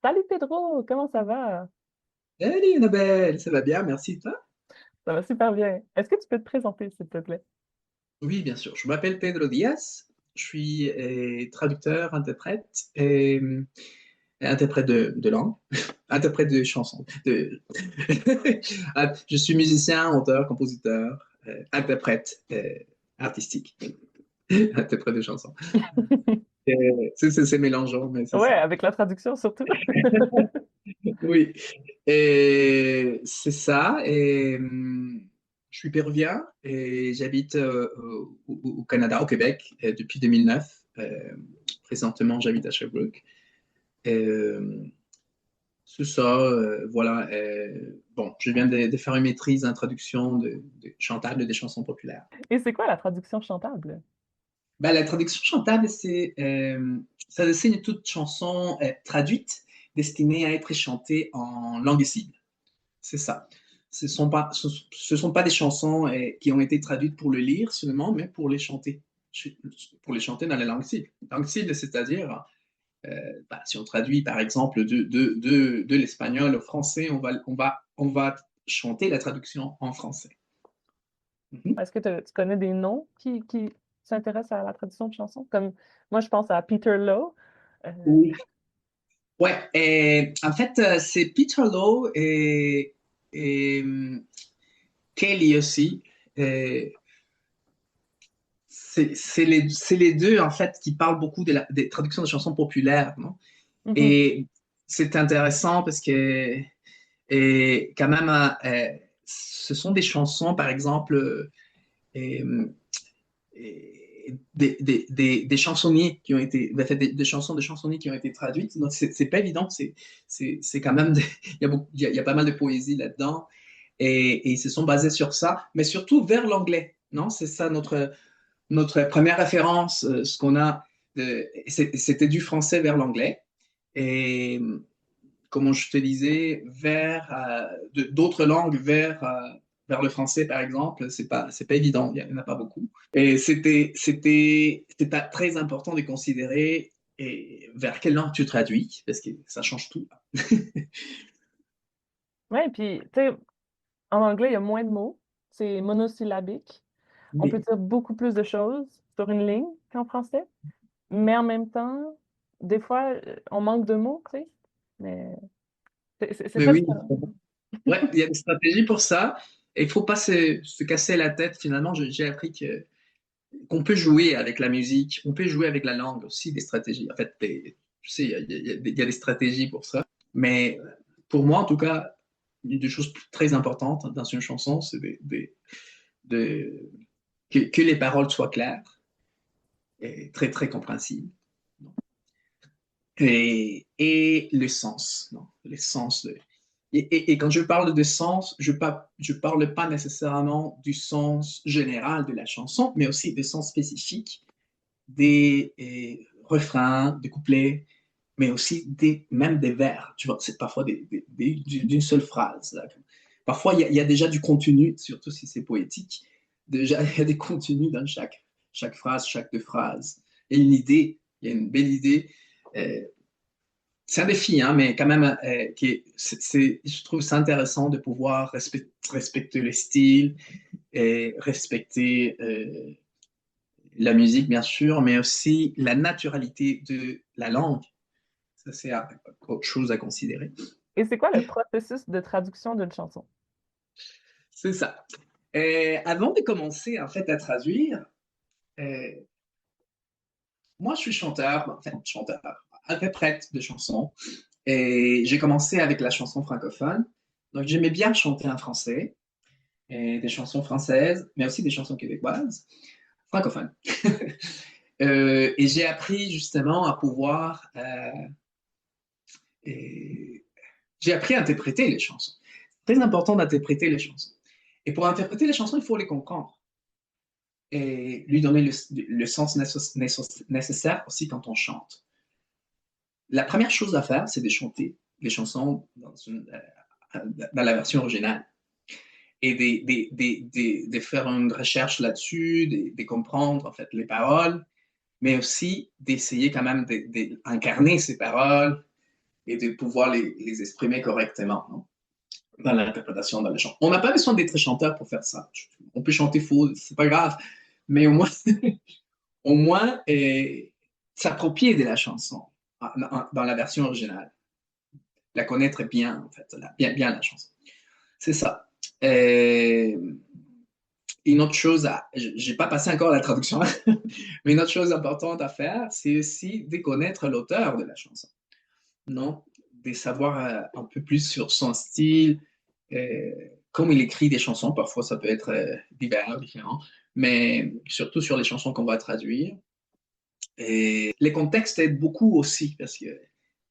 Salut Pedro, comment ça va? Salut Annabelle, ça va bien, merci toi? Ça va super bien. Est-ce que tu peux te présenter, s'il te plaît? Oui, bien sûr. Je m'appelle Pedro Diaz, je suis traducteur, interprète et interprète de langue, interprète de chansons. Je suis musicien, auteur, compositeur, interprète artistique, interprète de chansons. C'est mélangeant, mais c'est Ouais, ça. avec la traduction surtout. Oui, et c'est ça. Je suis péruvien et j'habite au Canada, au Québec, depuis 2009. Présentement, j'habite à Sherbrooke. Euh, c'est ça, voilà. Bon, je viens de faire une maîtrise en traduction de chantable des chansons populaires. Et c'est quoi la traduction chantable? Ben, la traduction chantable, ça désigne toute chanson traduite destinée à être chantée en langue cible. C'est ça. Ce sont pas des chansons qui ont été traduites pour le lire seulement, mais pour les chanter dans la langue cible. Langue cible, c'est-à-dire, si on traduit par exemple de l'espagnol au français, on va chanter la traduction en français. Mhm. Est-ce que tu connais des noms qui s'intéressent à la traduction de chansons? Comme moi, je pense à Peter Lowe. Euh, Oui. Ouais, et en fait, c'est Peter Lowe et Kelly aussi. Euh, c'est les deux, en fait, qui parlent beaucoup des traductions de chansons populaires, non? mhm. Et c'est intéressant parce que, quand même, ce sont des chansons, par exemple, euh, des chansonniers qui ont été, en fait, des chansons de chansonniers qui ont été traduites. Donc, c'est pas évident. C'est quand même, il y a pas mal de poésie là-dedans. Et ils se sont basés sur ça, mais surtout vers l'anglais. Non, c'est ça notre première référence, ce qu'on a, c'était du français vers l'anglais. Et comme je te disais, vers d'autres langues vers le français, par exemple, c'est pas évident, il n'y en a pas beaucoup. Et c'était très important de considérer vers quelle langue tu traduis, parce que ça change tout. Ouais, puis, tu sais, en anglais, il y a moins de mots. C'est monosyllabique. On peut Oui, dire beaucoup plus de choses sur une ligne qu'en français. Mais en même temps, des fois, on manque de mots, tu sais. Mais c'est mais très oui, différent. ouais, il y a des stratégies pour ça. Et il ne faut pas se casser la tête. Finalement, j'ai appris qu'on peut jouer avec la musique, on peut jouer avec la langue aussi, des stratégies. En fait, tu sais, il y a des stratégies pour ça. Mais pour moi, en tout cas, il y a des choses très importantes dans une chanson, c'est de- que les paroles soient claires et très, très compréhensibles. Et le sens, non? Le sens de, et quand je parle de sens, je parle pas nécessairement du sens général de la chanson, mais aussi des sens spécifiques des refrains, des couplets, mais aussi même des vers. Tu vois, c'est parfois d'une seule phrase. Là. Parfois, il y a déjà du contenu, surtout si c'est poétique. Déjà, il y a des contenus dans chaque phrase, chaque deux phrases. Et une idée, il y a une belle idée. Euh, c'est un défi, hein, mais quand même, je trouve ça intéressant de pouvoir respecter le style et respecter la musique, bien sûr, mais aussi la naturalité de la langue. Ça, c'est autre chose à considérer. Et c'est quoi le processus de traduction d'une chanson? C'est ça. Avant de commencer, en fait, à traduire, euh, moi, je suis chanteur, enfin, chanteur, interprète de chansons. Et j'ai commencé avec la chanson francophone. Donc, j'aimais bien chanter en français, et des chansons françaises, mais aussi des chansons québécoises, francophones. Et j'ai appris justement à pouvoir j'ai appris à interpréter les chansons. C'est très important d'interpréter les chansons. Et pour interpréter les chansons, il faut les comprendre et lui donner le sens nécessaire aussi quand on chante. La première chose à faire, c'est de chanter les chansons dans la version originale et de faire une recherche là-dessus, de comprendre en fait les paroles, mais aussi d'essayer quand même d'incarner ces paroles et de pouvoir les exprimer correctement, non? Dans l'interprétation, dans le chant. On n'a pas besoin d'être chanteur pour faire ça. On peut chanter faux, c'est pas grave, mais au moins, au moins s'approprier de la chanson dans la version originale. La connaître bien, en fait, bien la chanson. C'est ça. Une autre chose, j'ai pas passé encore la traduction, mais une autre chose importante à faire, c'est aussi de connaître l'auteur de la chanson, non? De savoir un peu plus sur son style, comme il écrit des chansons, parfois ça peut être différent, mais surtout sur les chansons qu'on va traduire. Et les contextes aident beaucoup aussi, parce que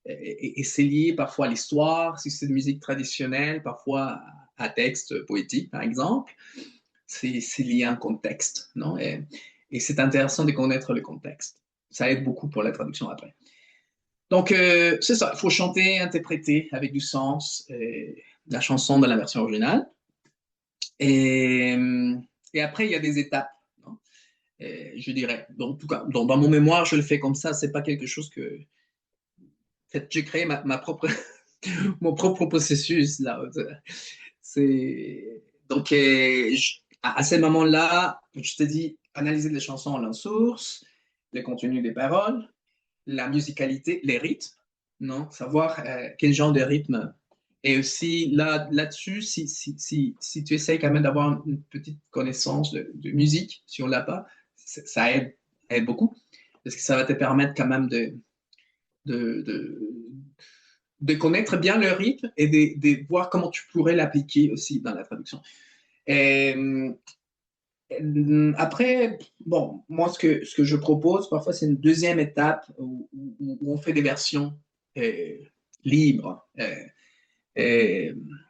c'est lié parfois à l'histoire, si c'est de musique traditionnelle, parfois à texte poétique, par exemple. C'est lié à un contexte, non? Et c'est intéressant de connaître le contexte. Ça aide beaucoup pour la traduction après. Donc, c'est ça, il faut chanter, interpréter avec du sens la chanson dans la version originale. Et, et après, il y a des étapes, non? Je dirais. Donc, en tout cas, dans mon mémoire, je le fais comme ça, c'est pas quelque chose que... En fait, j'ai créé ma propre... mon propre processus, là. Donc, à ce moment-là, je te dis, analyser les chansons en source, le contenu des paroles, la musicalité, les rythmes, non? Savoir quel genre de rythme. Et aussi, là-dessus, si tu essayes quand même d'avoir une petite connaissance de musique, si on ne l'a pas, ça aide beaucoup, parce que ça va te permettre quand même de, de, de connaître bien le rythme et de voir comment tu pourrais l'appliquer aussi dans la traduction. Et, après, bon, moi, ce que je propose, parfois, c'est une deuxième étape où on fait des versions euh, libres,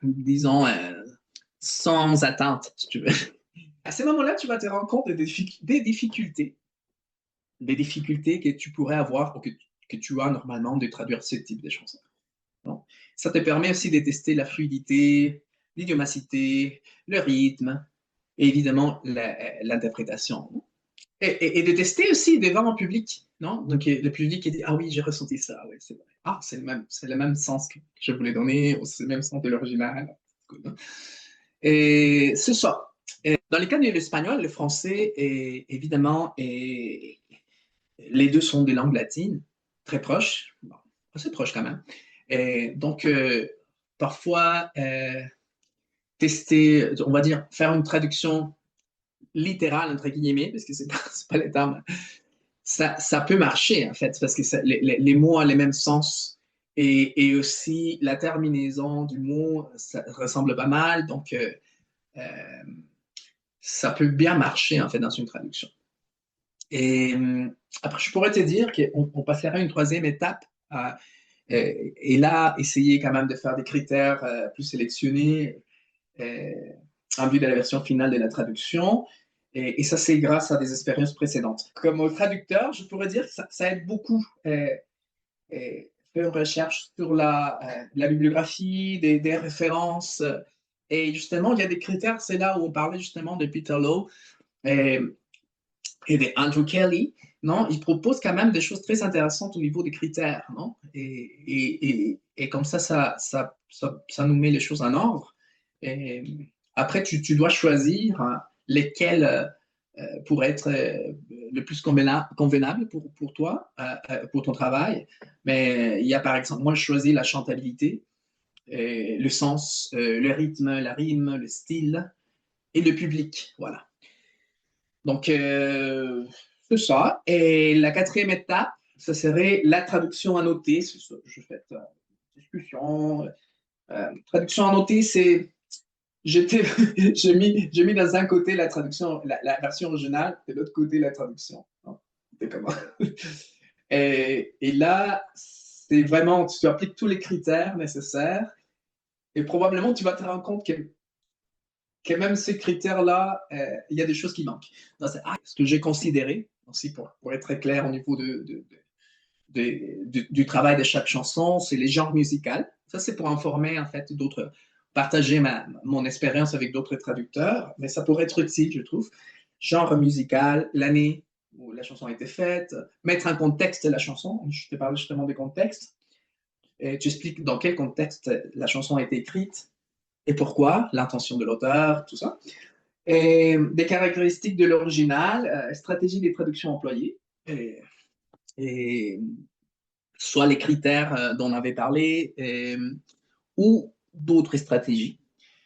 disons, sans attente, si tu veux. À ce moment-là, tu vas te rendre compte des difficultés que tu pourrais avoir ou que tu as normalement de traduire ce type de chansons. Donc, ça te permet aussi de tester la fluidité, l'idiomacité, le rythme et évidemment l'interprétation. Et de tester aussi devant un public, non? Donc le public qui dit ah oui, j'ai ressenti ça, oui, c'est vrai. Ah, c'est le même sens que je voulais donner, ou c'est le même sens de l'original. Et c'est ça. Et dans le cas de l'espagnol, le français, évidemment, les deux sont des langues latines, très proches, bon, assez proches quand même. Et donc, parfois, tester, on va dire, faire une traduction littérale, entre guillemets, parce que c'est pas les termes, ça peut marcher, en fait, parce que les mots ont les mêmes sens. Et aussi, la terminaison du mot, ça ressemble pas mal. Donc, euh, ça peut bien marcher, en fait, dans une traduction. Et après, je pourrais te dire qu'on passerait à une troisième étape. Et là, essayer quand même de faire des critères plus sélectionnés euh, en vue de la version finale de la traduction. Et ça, c'est grâce à des expériences précédentes. Comme au traducteur, je pourrais dire que ça aide beaucoup faire une recherche sur la bibliographie, des références. Et justement, il y a des critères, c'est là où on parlait justement de Peter Lowe et de Andrew Kelly. Non, ils proposent quand même des choses très intéressantes au niveau des critères. Non? Et comme ça nous met les choses en ordre. Et après, tu dois choisir lesquels pourraient être le plus convenable pour toi, pour ton travail. Mais il y a par exemple, moi, je choisis la chantabilité, le sens, le rythme, la rime, le style et le public. Voilà. Donc, c'est ça. Et la quatrième étape, ce serait la traduction annotée. C'est ça, je fais discussion. Traduction annotée, c'est j'ai mis dans un côté la traduction, la version originale, et de l'autre côté la traduction. C'est comment? Et là, c'est vraiment, tu appliques tous les critères nécessaires et probablement tu vas te rendre compte que même ces critères-là, il y a des choses qui manquent. Ce que j'ai considéré, aussi pour être très clair au niveau du travail de chaque chanson, c'est les genres musicaux. Ça, c'est pour informer, en fait, d'autres, partager mon expérience avec d'autres traducteurs, mais ça pourrait être utile, je trouve. Genre musical, l'année où la chanson a été faite, mettre un contexte de la chanson. Je te parle justement des contextes. Tu expliques dans quel contexte la chanson a été écrite et pourquoi, l'intention de l'auteur, tout ça. Et des caractéristiques de l'original, stratégie des traductions employées, et soit les critères dont on avait parlé, ou d'autres stratégies.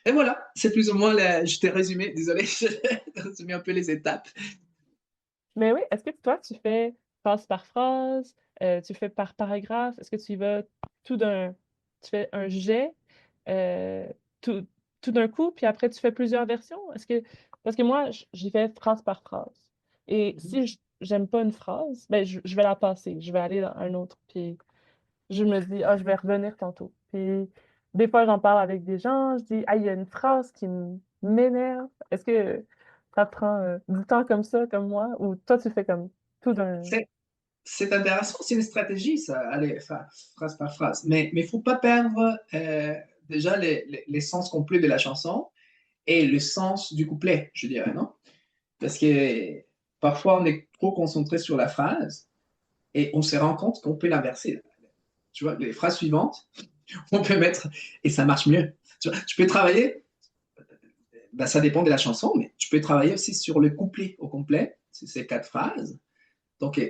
Et voilà, c'est plus ou moins, je t'ai résumé, désolé, je t'ai résumé un peu les étapes. Mais oui, est-ce que toi, tu fais phrase par phrase, tu fais par paragraphe? Est-ce que tu y vas tout d'un, tu fais un jet, euh, tout, tout d'un coup, puis après tu fais plusieurs versions? Parce que moi, j'y fais phrase par phrase. Et si j'aime pas une phrase, ben je vais la passer, je vais aller dans un autre, puis je me dis, ah, je vais revenir tantôt. Puis des fois, j'en parle avec des gens, je dis, ah, il y a une phrase qui m'énerve. Est-ce que ça te prend du temps comme ça, comme moi, ou toi, tu fais comme tout d'un... C'est c'est intéressant, c'est une stratégie, ça, aller phrase par phrase. Mais il ne faut pas perdre déjà l'essence complète de la chanson et le sens du couplet, je dirais, non? Parce que parfois, on est trop concentré sur la phrase et on se rend compte qu'on peut l'inverser. Tu vois, les phrases suivantes, on peut mettre, et ça marche mieux. Tu vois, tu peux travailler, ben, ça dépend de la chanson, mais tu peux travailler aussi sur le couplet au complet, ces quatre phrases. Donc,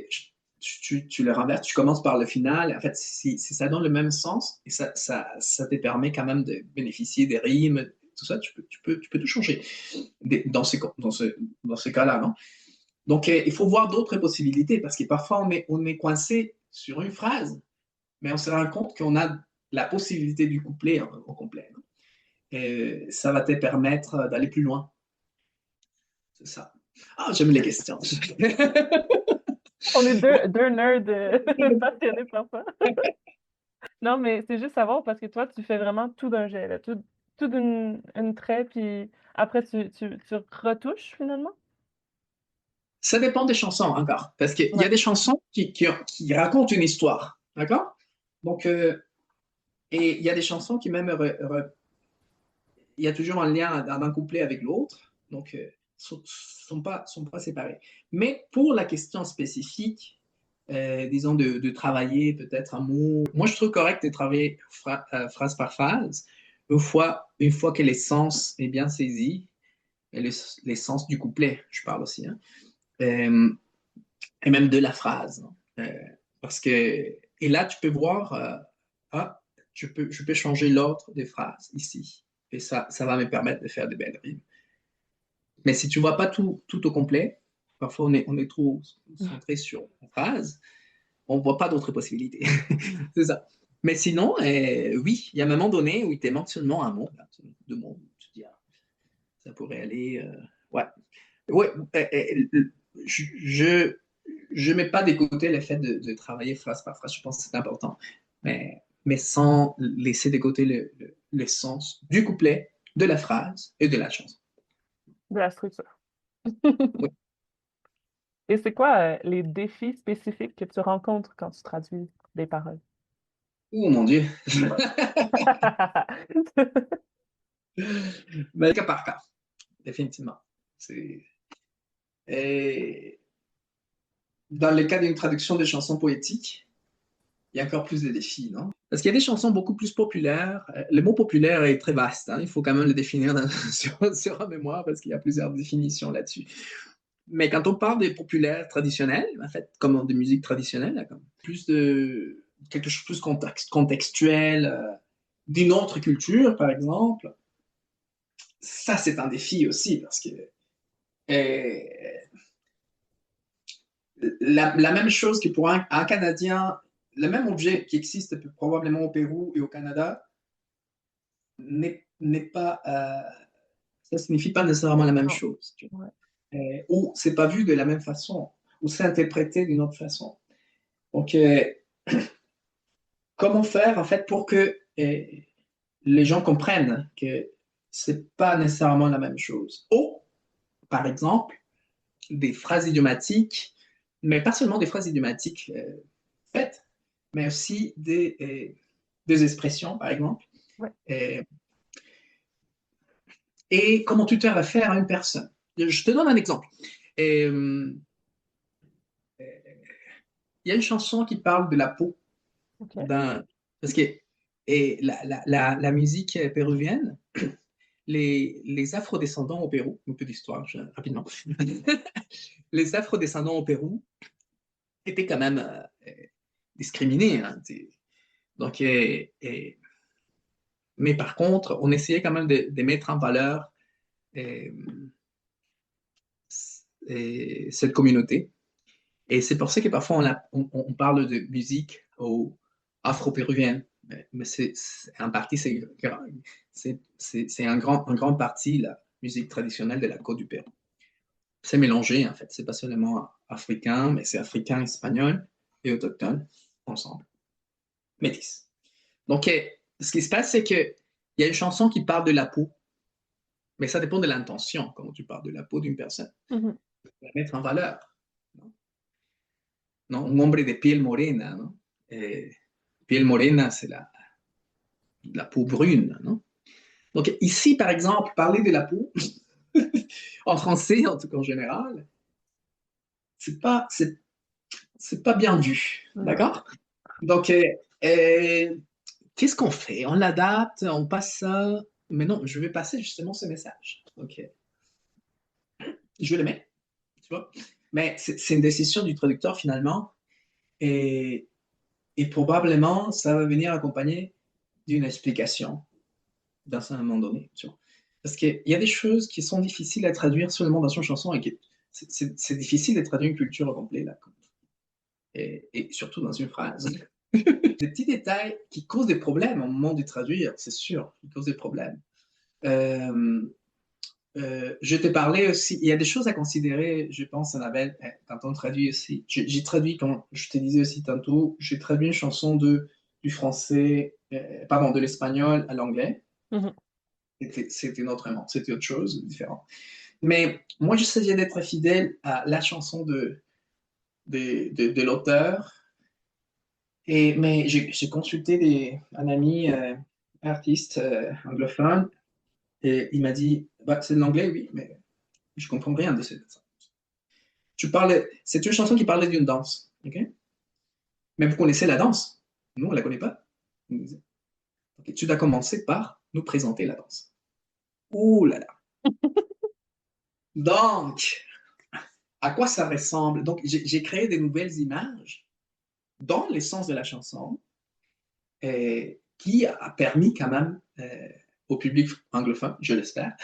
tu le renverses, tu commences par le final. En fait, si ça donne le même sens, et ça te permet quand même de bénéficier des rimes, tout ça, tu peux tout changer dans ce cas-là, non? Donc, il faut voir d'autres possibilités, parce que parfois, on est coincé sur une phrase, mais on se rend compte qu'on a la possibilité du couplet au complet, non? Et ça va te permettre d'aller plus loin. C'est ça. Ah, j'aime les questions. On est deux nerds passionnés par ça. Non, mais c'est juste savoir parce que toi, tu fais vraiment tout d'un jet, là, tout une trait, puis après, tu retouches finalement? Ça dépend des chansons encore, parce qu'il y Ouais. a des chansons qui racontent une histoire, d'accord? Donc, et il y a des chansons qui même, il y a toujours un lien d'un couplet avec l'autre, donc sont pas séparés. Mais pour la question spécifique, disons de travailler peut-être un mot, moi je trouve correct de travailler phrase par phrase, une fois que l'essence est bien saisie, et l'essence du couplet, je parle aussi, hein, euh, et même de la phrase. Non? Parce que, et là, tu peux voir, ah, je peux changer l'ordre des phrases ici. Et ça va me permettre de faire des belles rimes. Mais si tu ne vois pas tout au complet, parfois on est trop centré sur une phrase, on ne voit pas d'autres possibilités. C'est ça. Mais sinon, oui, il y a un moment donné où il te manque seulement un mot, là, deux mots. Tu te dis, ah, ça pourrait aller. Ouais. Ouais, je je mets pas de côté le fait de travailler phrase par phrase. Je pense que c'est important. Mais sans laisser de côté le sens du couplet, de la phrase et de la chanson. De la structure. Oui. Et c'est quoi les défis spécifiques que tu rencontres quand tu traduis des paroles? Oh mon Dieu. Mais cas par cas, définitivement. C'est... Et dans le cas d'une traduction de chansons poétiques, il y a encore plus de défis, non? Parce qu'il y a des chansons beaucoup plus populaires. Le mot populaire est très vaste, hein. Il faut quand même le définir sur un mémoire parce qu'il y a plusieurs définitions là-dessus. Mais quand on parle des populaires traditionnels, en fait, comme de musique traditionnelle, comme plus de quelque chose de plus contextuel, d'une autre culture, par exemple, ça, c'est un défi aussi parce que euh, la même chose que pour un Canadien, le même objet qui existe probablement au Pérou et au Canada n'est pas, ça signifie pas nécessairement la même Non. chose. Tu Ouais. vois. Ou c'est pas vu de la même façon, ou c'est interprété d'une autre façon. Donc, comment faire en fait pour que les gens comprennent que c'est pas nécessairement la même chose. Ou, par exemple, des phrases idiomatiques, mais pas seulement des phrases idiomatiques faites, mais aussi des expressions, par exemple. Ouais. Euh, et comment tu te réfères à une personne. Je te donne un exemple. Euh, il y a une chanson qui parle de la peau OK. d'un Parce que la musique péruvienne, les afrodescendants au Pérou, un peu d'histoire rapidement, les afrodescendants au Pérou étaient quand même discriminés. Hein, donc, mais par contre, on essayait quand même de mettre en valeur euh, cette communauté. Et c'est pour ça que parfois on parle de musique afro-péruvienne. Mais en partie, c'est un grand partie la musique traditionnelle de la côte du Pérou. C'est mélangé, en fait. C'est pas seulement africain, mais c'est africain, espagnol et autochtone ensemble. Métis. Donc, ce qui se passe, c'est qu'il y a une chanson qui parle de la peau, mais ça dépend de l'intention, quand tu parles de la peau d'une personne. Mhm. La mettre en valeur. Non? Non? Un hombre de piel morena, non? Piel morena, c'est la peau brune, non? Donc, ici, par exemple, parler de la peau, en français, en tout cas en général, c'est pas, c'est pas bien vu, Non. d'accord? Donc, qu'est-ce qu'on fait? On l'adapte, on passe ça. Mais non, je vais passer justement ce message. Ok, je le mets, tu vois. Mais c'est une décision du traducteur finalement. Et, et probablement, ça va venir accompagné d'une explication dans un moment donné. Tu vois. Parce qu'il y a des choses qui sont difficiles à traduire seulement dans une chanson et c'est difficile de traduire une culture au complet, là. Et surtout dans une phrase. Des petits détails qui causent des problèmes au moment de traduire, c'est sûr, qui causent des problèmes. Euh, je t'ai parlé aussi, il y a des choses à considérer, je pense, Annabelle, quand on traduit aussi. J'ai traduit, comme je te disais aussi tantôt, j'ai traduit une chanson du français, pardon, de l'espagnol à l'anglais. Mhm. C'était autrement, c'était autre chose, différent. Mais moi, j'essayais d'être fidèle à la chanson de l'auteur. Mais j'ai consulté un ami artiste anglophone et il m'a dit, bah, c'est de l'anglais, oui, mais je comprends rien de ça. C'est une chanson qui parlait d'une danse, ok? Mais vous connaissez la danse? Nous, on ne la connaît pas. Ok, tu dois commencer par nous présenter la danse. Ouh là là. Donc, à quoi ça ressemble? Donc, j'ai créé des nouvelles images dans l'essence de la chanson qui a permis quand même au public anglophone, je l'espère,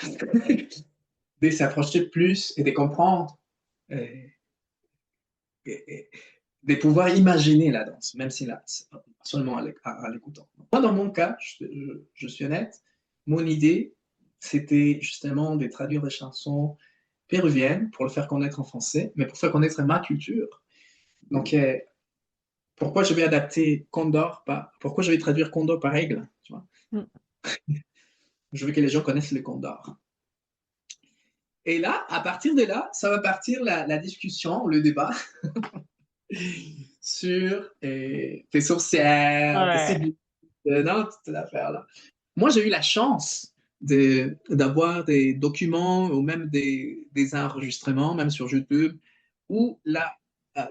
de s'approcher plus et de comprendre, euh, et de pouvoir imaginer la danse, même si là, seulement à l'écoutant. Moi, dans mon cas, je suis honnête, mon idée, c'était justement de traduire des chansons péruviennes pour le faire connaître en français, mais pour faire connaître ma culture. Donc, pourquoi je vais adapter Condor, pourquoi je vais traduire Condor par Aigle, tu vois? Mm. Je veux que les gens connaissent le Condor. Et là, à partir de là, ça va partir la discussion, le débat sur tes sourcières, tes Ouais. cibles, non, toute l'affaire-là. Moi, j'ai eu la chance d'avoir des documents ou même des enregistrements, même sur YouTube, où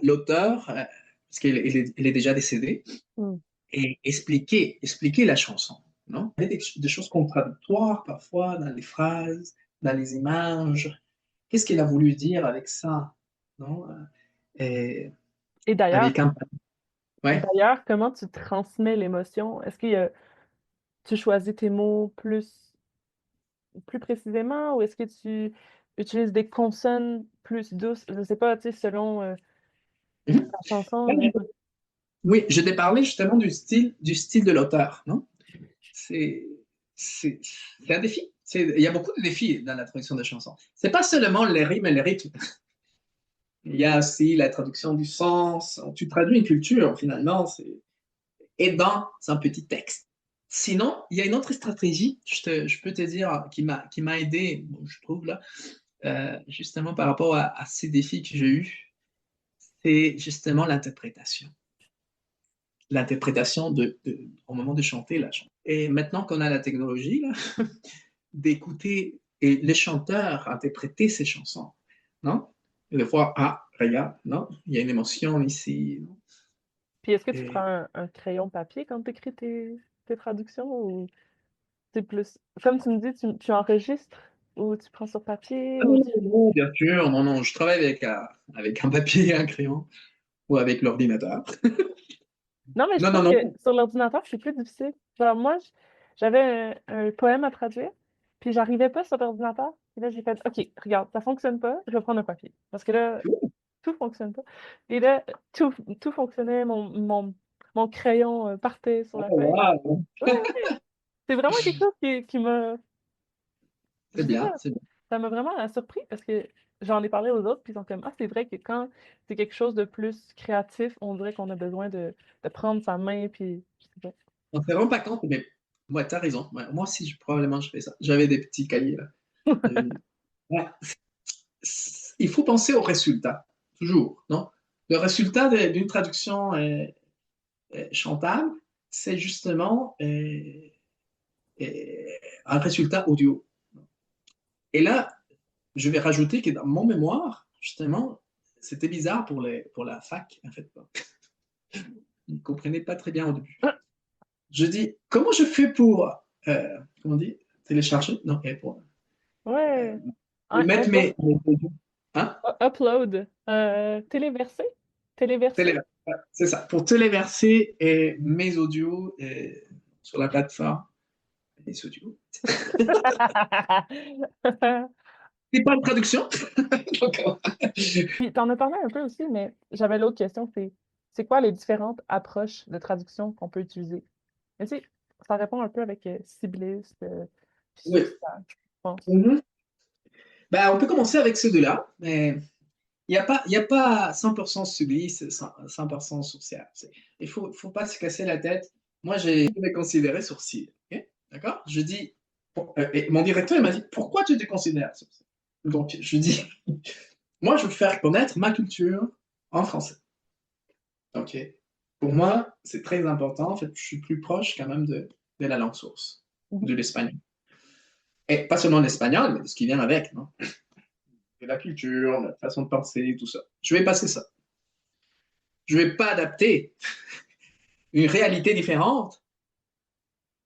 l'auteur, parce qu'il est déjà décédé, Mm. et expliquer la chanson. Non? Il y avait des choses contradictoires parfois dans les phrases, dans les images. Qu'est-ce qu'il a voulu dire avec ça? Non? Et Et avec un. Ouais. d'ailleurs, comment tu transmets l'émotion? Est-ce que tu choisis tes mots plus précisément ou est-ce que tu utilises des consonnes plus douces? Je sais pas, tu sais, selon Mhm. la chanson. Oui, je t'ai parlé justement du style de l'auteur, non? C'est, c'est un défi. Il y a beaucoup de défis dans la traduction des chansons. C'est pas seulement les rimes et les rythmes. Il y a aussi la traduction du sens. Tu traduis une culture, finalement, et dans un petit texte. Sinon, il y a une autre stratégie, je peux te dire, qui m'a aidé, bon, je trouve, là, justement par rapport à ces défis que j'ai eus, c'est justement l'interprétation. L'interprétation au moment de chanter la chanson. Et maintenant qu'on a la technologie, là, d'écouter et les chanteurs interpréter ces chansons, non? Et de voir, ah, regarde, non, il y a une émotion ici. Non? Puis est-ce que tu prends Et, un crayon papier quand tu écris tes traductions ou c'est plus. Comme tu me dis, tu enregistres ou tu prends sur papier ah ou non, non, bien sûr, non, non, je travaille avec un papier et un crayon ou avec l'ordinateur. Non, mais je Non, non, trouve non. que sur l'ordinateur, c'est plus difficile. Genre, moi, j'avais un poème à traduire, puis j'arrivais pas sur l'ordinateur. Et là, j'ai fait, OK, regarde, ça fonctionne pas, je vais prendre un papier. Parce que là, tout fonctionne pas. Et là, tout fonctionnait, mon crayon partait sur Oh, la feuille. wow. Ouais, ouais, c'est vraiment quelque chose qui m'a, C'est je sais bien, pas, c'est bien. ça m'a vraiment surpris parce que j'en ai parlé aux autres, puis ils sont comme, ah, c'est vrai que quand c'est quelque chose de plus créatif, on dirait qu'on a besoin de prendre sa main, puis je sais pas. On ne se rend pas compte, mais ouais, tu as raison. Ouais, moi aussi, probablement, je fais ça. J'avais des petits cahiers là. Ouais. Il faut penser au résultat, toujours, non? Le résultat d'une traduction chantable, c'est justement euh, un résultat audio. Et là, je vais rajouter que dans mon mémoire, justement, c'était bizarre pour la fac, en fait. Ils ne comprenaient pas très bien au début. Je dis, comment je fais pour, comment on dit, télécharger? Non, Ouais. mettre mes audios. Hein? Upload. Téléversé? Téléversé? C'est ça, pour téléverser mes audios sur la plateforme. Les audios. C'est pas une traduction. Donc, Puis t'en as parlé un peu aussi, mais j'avais l'autre question, c'est quoi les différentes approches de traduction qu'on peut utiliser? Mais tu sais, ça répond un peu avec cibliste, puis oui. sourcial, je pense. Mhm. Ben, on peut commencer avec ceux deux-là, mais il y a pas 100% sublime, 100% sourcial. Il faut pas se casser la tête. Moi, je me considérer sourcil. Ok. D'accord? Je dis, et mon directeur, il m'a dit, pourquoi tu te considères sourcil? Donc, je dis, moi, je veux faire connaître ma culture en français. OK. Pour moi, c'est très important. En fait, je suis plus proche quand même de la langue source, Mhm. de l'espagnol. Et pas seulement l'espagnol, mais de ce qui vient avec, non? De la culture, la façon de penser, tout ça. Je vais passer ça. Je vais pas adapter une réalité différente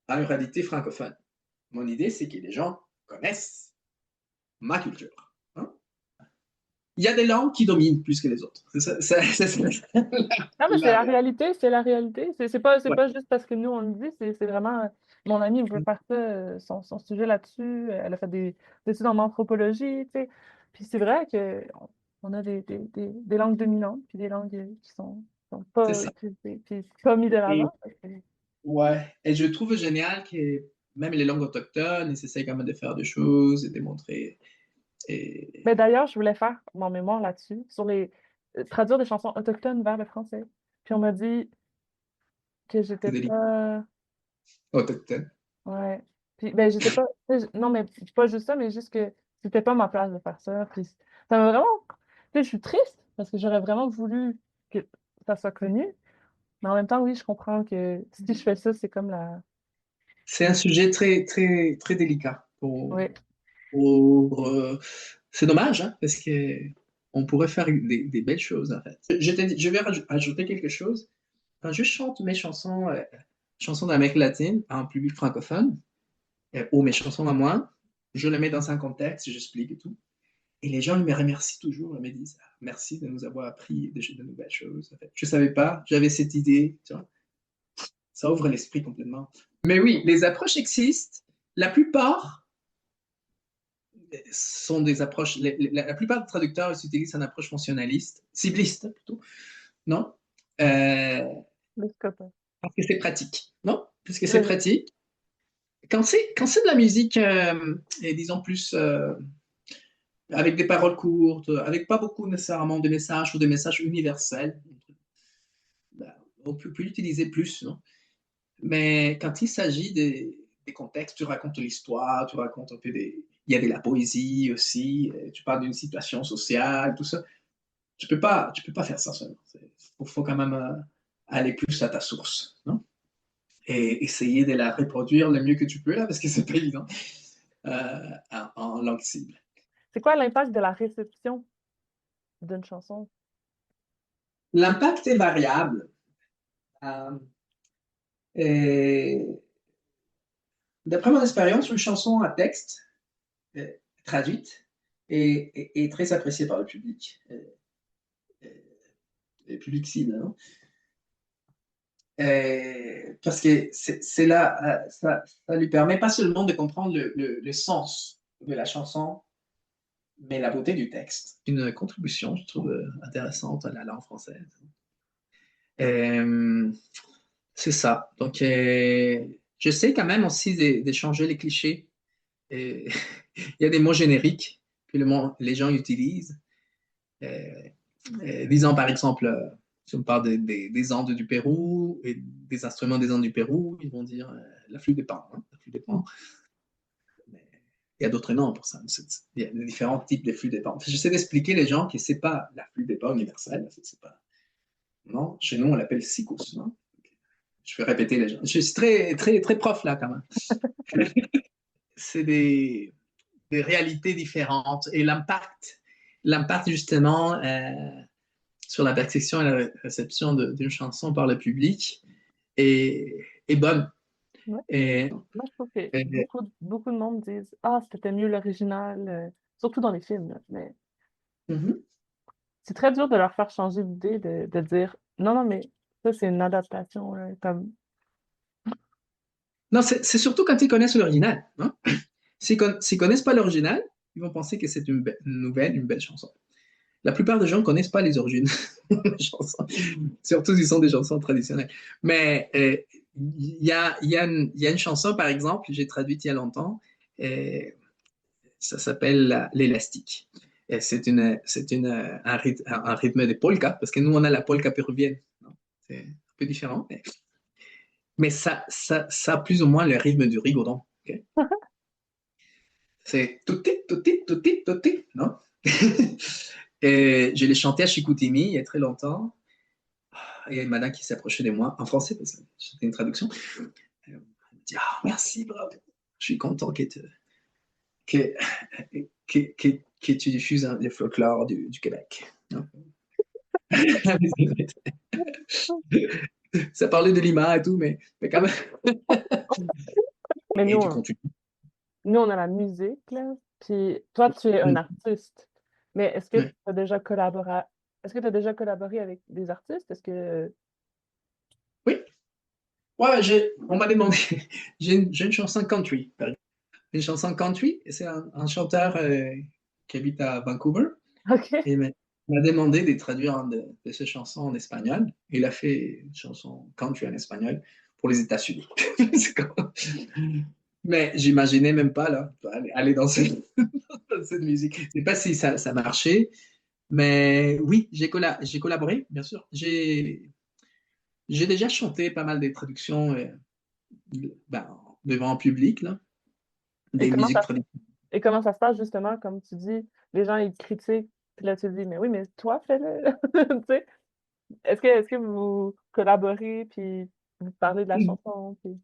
à une réalité francophone. Mon idée, c'est que les gens connaissent ma culture. Hein. Il y a des langues qui dominent plus que les autres. Non, mais c'est la la réalité. réalité, c'est la réalité. C'est Ouais. pas juste parce que nous, on le dit, c'est vraiment. Mon amie veut faire ça, son sujet là-dessus. Elle a fait des études en anthropologie, tu sais. Puis c'est vrai que on a des langues dominantes, puis des langues qui sont C'est pas ça. utilisées, puis pas mis de Et, l'avant. ouais. Et je trouve génial que même les langues autochtones, ils essayent quand même de faire des choses et de montrer. Mais Et, d'ailleurs, je voulais faire mon mémoire là-dessus, sur les traduire des chansons autochtones vers le français. Puis on m'a dit que j'étais c'est délicat. pas. Autochtone. Ouais. Puis, ben, j'étais pas. Tu sais, non, mais pas juste ça, mais juste que c'était pas ma place de faire ça. Puis, ça m'a vraiment. Tu sais, je suis triste parce que j'aurais vraiment voulu que ça soit connu. Mais en même temps, oui, je comprends que si je fais ça, c'est comme la. C'est un sujet très, très, très délicat. Oui. C'est dommage, hein, parce que on pourrait faire des belles choses, en fait. Je vais ajouter quelque chose. Quand je chante mes chansons, chansons d'Amérique latine à un public francophone, ou mes chansons à moi, je les mets dans un contexte, j'explique et tout. Et les gens, ils me remercient toujours, ils me disent ah, merci de nous avoir appris de nouvelles choses. En fait. Je ne savais pas, j'avais cette idée, tu vois. Ça ouvre l'esprit complètement. Mais oui, les approches existent. La plupart sont des approches. La plupart des traducteurs ils utilisent une approche fonctionnaliste, cibliste plutôt, non? Euh, Le scope. parce que c'est pratique, non? Parce que c'est Oui. pratique. Quand c'est de la musique, et disons plus avec des paroles courtes, avec pas beaucoup nécessairement de messages ou de messages universels, ben, on peut l'utiliser plus, non? Mais quand il s'agit des contextes, tu racontes l'histoire, tu racontes un peu des. Il y a de la poésie aussi, tu parles d'une situation sociale, tout ça. Tu peux pas faire ça seulement. Il faut quand même aller plus à ta source, non? Et essayer de la reproduire le mieux que tu peux, là, parce que c'est pas évident, en langue cible. C'est quoi l'impact de la réception d'une chanson? L'impact est variable. Euh, et d'après mon expérience, une chanson à texte euh, traduite est très appréciée par le public. Le public cible, hein. Parce que c'est là, ça lui permet pas seulement de comprendre le sens de la chanson, mais la beauté du texte. Une contribution, je trouve, intéressante à la langue française. Euh, c'est ça. Donc, j'essaie quand même aussi de changer les clichés. Et il y a des mots génériques que les gens utilisent. Euh, disons par exemple, si on parle des Andes du Pérou et des instruments des Andes du Pérou, ils vont dire la flûte des pans. Hein, la flûte des pans. Mais il y a d'autres noms pour ça. Il y a différents types de flûtes des pans. J'essaie d'expliquer les gens que c'est pas la flûte des pans universelle. C'est pas... Non, chez nous, on l'appelle sikus. Non? Je vais répéter les gens. Je suis très, très, très prof là quand même. C'est des réalités différentes et l'impact justement sur la perception et la réception d'une chanson par le public est bonne. Ouais. Et, Moi, je trouve que et- beaucoup de monde disent ah, c'était mieux l'original, surtout dans les films, là. Mais mhm. c'est très dur de leur faire changer d'idée, de dire non, non, mais ça, c'est une adaptation, là, comme. Non, c'est surtout quand ils connaissent l'original. Hein? S'ils connaissent pas l'original, ils vont penser que c'est une nouvelle, une belle chanson. La plupart des gens ne connaissent pas les origines des chansons, surtout s'ils sont des chansons traditionnelles. Mais il y a une chanson, par exemple, j'ai traduite il y a longtemps, et ça s'appelle l'élastique. Et un rythme de polka, parce que nous, on a la polka péruvienne. Non? C'est un peu différent, mais ça a plus ou moins le rythme du rigodon. Ok? C'est touti, touti, touti, touti, non? Et je l'ai chanté à Chicoutimi il y a très longtemps. Il y a une madame qui s'approchait de moi, en français, parce que c'était une traduction. Elle me dit ah, merci, bravo. Je suis content que, que tu diffuses le folklore du Québec. Ça parlait de Lima et tout, mais quand même. Mais Et tu continues. nous, on a la musique, là, puis toi, tu es un artiste. Mais Ouais. est-ce que tu as déjà collaboré avec des artistes? Est-ce que. Oui, ouais, on m'a demandé. J'ai une chanson country. Une chanson country, et c'est un chanteur qui habite à Vancouver. OK. Et il m'a demandé de traduire de ses chansons en espagnol. Il a fait une chanson country en espagnol pour les États-Unis. Mais j'imaginais même pas là, aller dans dans cette musique. Je ne sais pas si ça marchait, mais oui, j'ai collaboré, bien sûr. J'ai déjà chanté pas mal des traductions ben, devant un public, là, Et des comment musiques ça, traditionnelles. et comment ça se passe, justement, comme tu dis, les gens, ils critiquent, puis là, tu te dis, mais oui, mais toi, fais-le. Tu sais, est-ce que vous collaborez, puis vous parlez de la chanson, puis.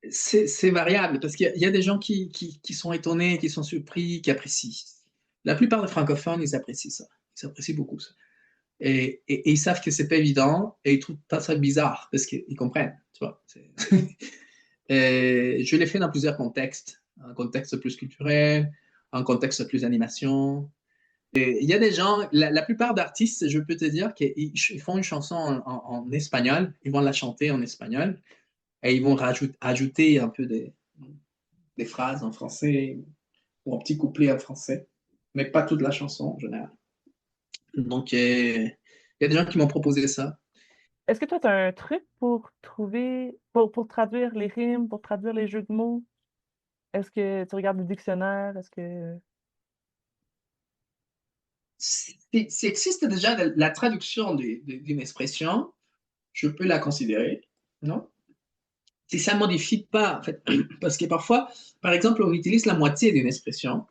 C'est variable parce qu'il y a des gens qui sont étonnés, qui sont surpris, qui apprécient. La plupart des francophones, ils apprécient ça. Ils apprécient beaucoup ça. Et ils savent que c'est pas évident et ils trouvent pas ça bizarre parce qu'ils comprennent, tu vois. Et je l'ai fait dans plusieurs contextes. Un contexte plus culturel, un contexte plus animation. Et il y a des gens, la plupart d'artistes, je peux te dire qu'ils font une chanson en espagnol, ils vont la chanter en espagnol et ils vont ajouter un peu des phrases en français ou un petit couplet en français, mais pas toute la chanson en général. Donc, il y a des gens qui m'ont proposé ça. Est-ce que toi, tu as un truc pour pour traduire les rimes, pour traduire les jeux de mots? Est-ce que tu regardes des dictionnaires? Est-ce que. S'il existe déjà la traduction d'une expression, je peux la considérer, non? Si ça ne modifie pas, en fait, parce que parfois, par exemple, on utilise la moitié d'une expression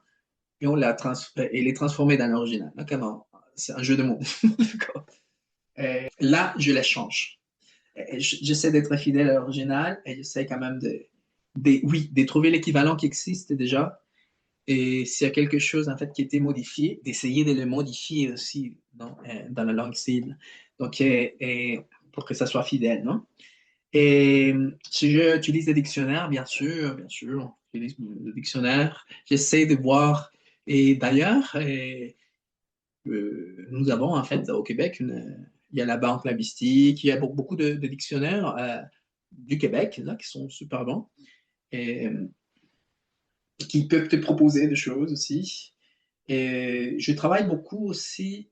et et les transformer dans l'original. Hein, comment? C'est un jeu de mots. Là, je la change. J'essaie d'être fidèle à l'original et j'essaie quand même oui, de trouver l'équivalent qui existe déjà. Et s'il y a quelque chose en fait qui a été modifié, d'essayer de le modifier aussi dans la langue cible. Donc, pour que ça soit fidèle, non? Et si j'utilise des dictionnaires, bien sûr, j'utilise le dictionnaire. J'essaie de voir. Et d'ailleurs, nous avons en fait au Québec, il y a la Banque linguistique, il y a beaucoup de dictionnaires du Québec là, qui sont super bons et qui peuvent te proposer des choses aussi. Et je travaille beaucoup aussi.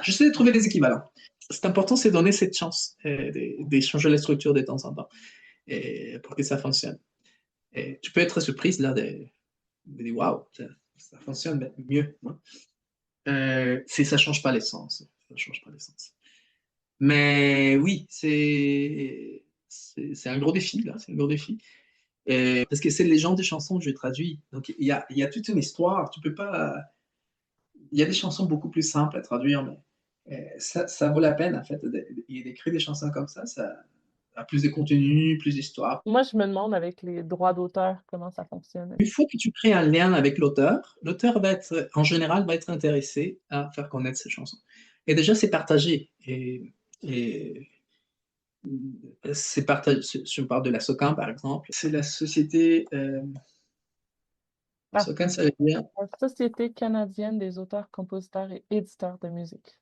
J'essaie de trouver des équivalents. C'est important, c'est donner cette chance d'échanger la structure de temps en temps pour que ça fonctionne. Et tu peux être surprise là de dire waouh, ça fonctionne mieux. Hein? Ça change pas l'essence. Ça change pas l'essence. Mais oui, c'est un gros défi là, c'est un gros défi. Parce que c'est les gens des chansons que je traduis. Donc il y a toute une histoire. Tu peux pas. Il y a des chansons beaucoup plus simples à traduire, mais ça vaut la peine en fait d'écrire des chansons comme ça a plus de contenu, plus d'histoire. Moi, je me demande avec les droits d'auteur comment ça fonctionne. Une fois que tu crées un lien avec l'auteur va être, en général, va être intéressé à faire connaître ses chansons. Et déjà, c'est partagé. Et c'est partagé. Si je parle de la SOCAN, par exemple, c'est la société. La, SOCAN, ça veut dire. la Société canadienne des auteurs, compositeurs et éditeurs de musique.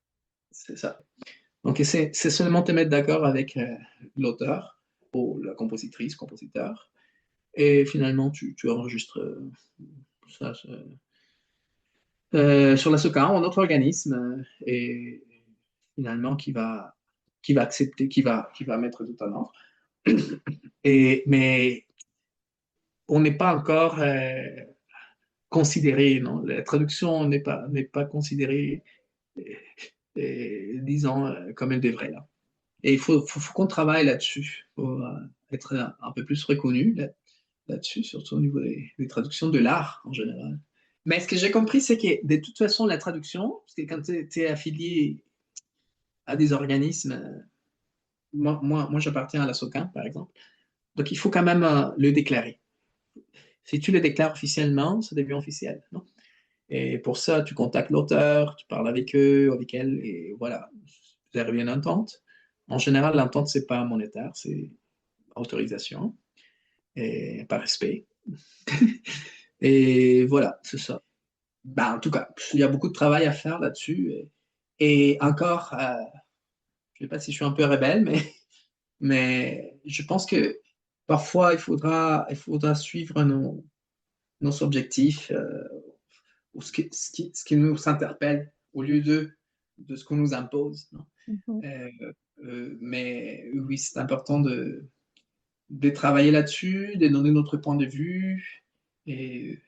C'est ça. Donc, c'est seulement te mettre d'accord avec l'auteur ou la compositrice, compositeur. Et finalement, tu enregistres ça, sur la SOCAN, un autre organisme, et finalement qui va accepter, qui va mettre tout en ordre. Mais on n'est pas encore considéré, non? La traduction n'est pas considérée, disons, comme elle devrait, là. Et faut qu'on travaille là-dessus pour être un peu plus reconnu là-dessus, surtout au niveau des traductions de l'art en général. Mais ce que j'ai compris, c'est que de toute façon, la traduction, parce que quand tu es affilié à des organismes, moi j'appartiens à la SOCAN, par exemple, donc il faut quand même le déclarer. Si tu le déclares officiellement, ça devient officiel, non? Et pour ça, tu contactes l'auteur, tu parles avec eux, avec elle, et voilà, vous arrivez à une entente. En général, l'entente, c'est pas monétaire, c'est autorisation et par respect. Et voilà, c'est ça. En tout cas, il y a beaucoup de travail à faire là-dessus. Et encore, je ne sais pas si je suis un peu rebelle, mais je pense que parfois, il faudra suivre nos objectifs ou ce qui nous interpelle au lieu de ce qu'on nous impose. Non? Mhm. Euh, mais oui, c'est important de travailler là-dessus, de donner notre point de vue. Et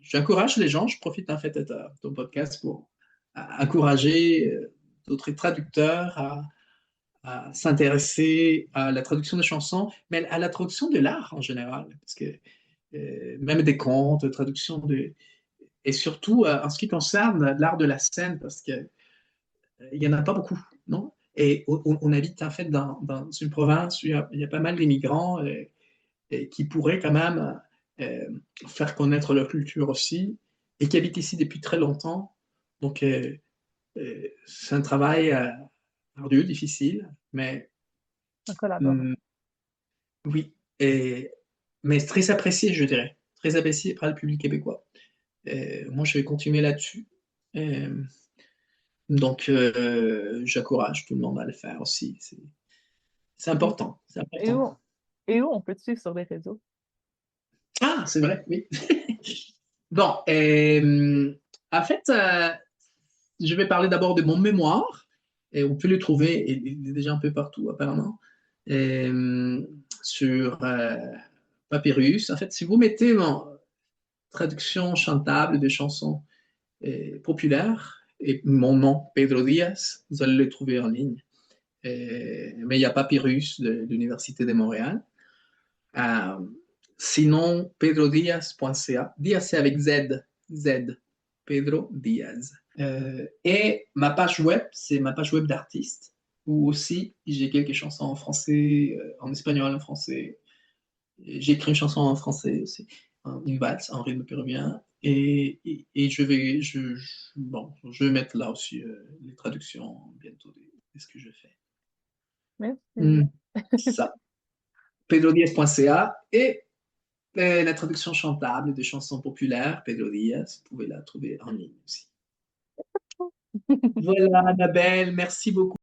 j'encourage les gens, je profite en fait de ton podcast pour encourager d'autres traducteurs à s'intéresser à la traduction de chansons, mais à la traduction de l'art en général, parce que même des contes, traduction de... Et surtout en ce qui concerne l'art de la scène, parce que il n'y en a pas beaucoup, non? Et on habite en fait dans une province où il y a pas mal d'immigrants et qui pourraient quand même euh, faire connaître leur culture aussi, et qui habitent ici depuis très longtemps. Donc, c'est un travail ardu, difficile, mais En collaborant. hum, oui, mais très apprécié, je dirais. Très apprécié par le public québécois. Moi, je vais continuer là-dessus. Euh, donc, j'encourage tout le monde à le faire aussi. C'est Et, important. C'est et important. où, et où on peut te suivre sur les réseaux? Ah, c'est vrai, oui. Bon, en fait, je vais parler d'abord de mon mémoire. Et on peut le trouver, il est déjà un peu partout apparemment, Euh, sur Papyrus. En fait, si vous mettez traduction chantable de chansons populaires et mon nom, Pedro Diaz, vous allez le trouver en ligne. Mais il y a Papyrus de l'Université de Montréal. Euh, Sinon, pedrodiaz.ca. Diaz, c'est avec Z. Z. Pedro Diaz. Et ma page web, c'est ma page web d'artiste, où aussi j'ai quelques chansons en français, en espagnol, en français. J'ai écrit une chanson en français aussi, une valse en rythme péruvien. Et je vais mettre là aussi les traductions bientôt ce que je fais. Merci. Hmm, ça. pedrodiaz.ca et la traduction chantable de chansons populaires, Pedro Diaz, vous pouvez la trouver en ligne aussi. Voilà, Annabelle, merci beaucoup.